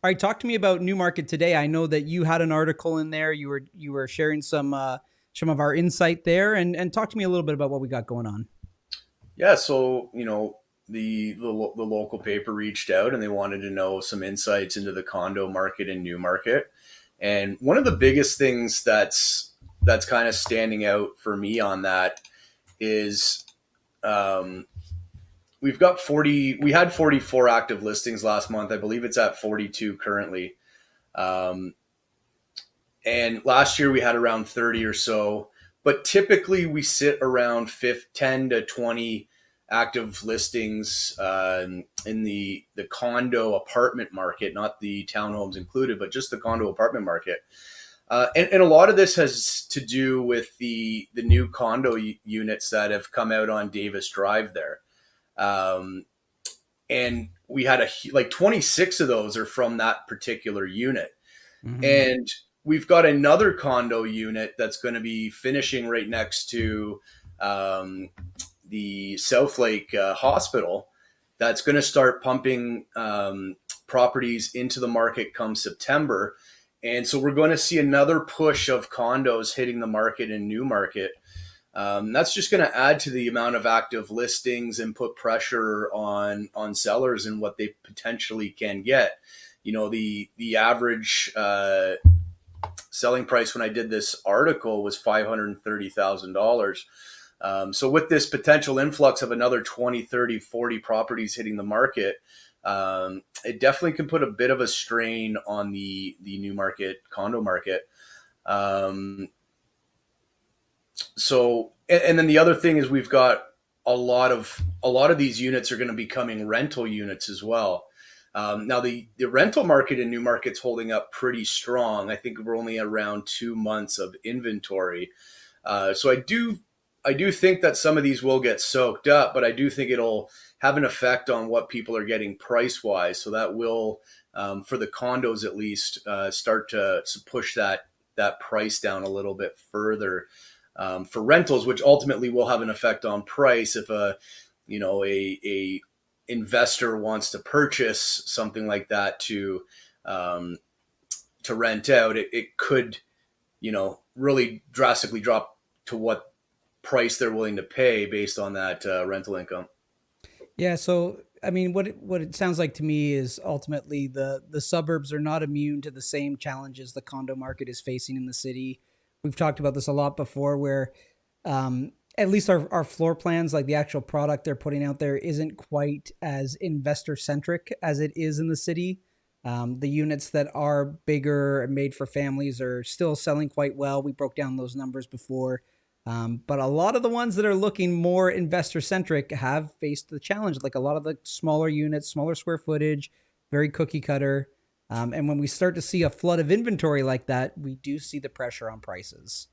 All right, talk to me about Newmarket today. I know that you had an article in there. You were sharing some of our insight there, and talk to me a little bit about what we got going on. Yeah, so the local paper reached out and they wanted to know some insights into the condo market in Newmarket. And one of the biggest things that's kind of standing out for me on that is um, we had 44 active listings last month. I believe it's at 42 currently. Um, and last year we had around 30 or so, but typically we sit around 10 to 20 active listings in the condo apartment market, not the townhomes included, but just the condo apartment market. And a lot of this has to do with the new condo units that have come out on Davis Drive there. Um, and we had like 26 of those are from that particular unit. Hmm. And we've got another condo unit that's going to be finishing right next to um, the Southlake Hospital that's going to start pumping properties into the market come September. And so we're going to see another push of condos hitting the market in Newmarket. That's just going to add to the amount of active listings and put pressure on sellers and what they potentially can get. The average selling price when I did this article was $530,000. So with this potential influx of another 20, 30, 40 properties hitting the market, it definitely can put a bit of a strain on the Newmarket condo market. Um, and then the other thing is we've got a lot of these units are going to be becoming rental units as well. Now the rental market in Newmarket's holding up pretty strong. I think we're only around 2 months of inventory. So I do think that some of these will get soaked up, but I do think it'll have an effect on what people are getting price wise. So that will, for the condos at least, start to push that price down a little bit further. For rentals, which ultimately will have an effect on price if a investor wants to purchase something like that um, to rent out, it could really drastically drop to what price they're willing to pay based on that rental income. Yeah, so I mean, what it sounds like to me is ultimately the suburbs are not immune to the same challenges the condo market is facing in the city. We've talked about this a lot before, where at least our floor plans, like the actual product they're putting out there, isn't quite as investor centric as it is in the city. The units that are bigger and made for families are still selling quite well. We broke down those numbers before. But a lot of the ones that are looking more investor centric have faced the challenge, like a lot of the smaller units, smaller square footage, very cookie cutter. And when we start to see a flood of inventory like that, we do see the pressure on prices.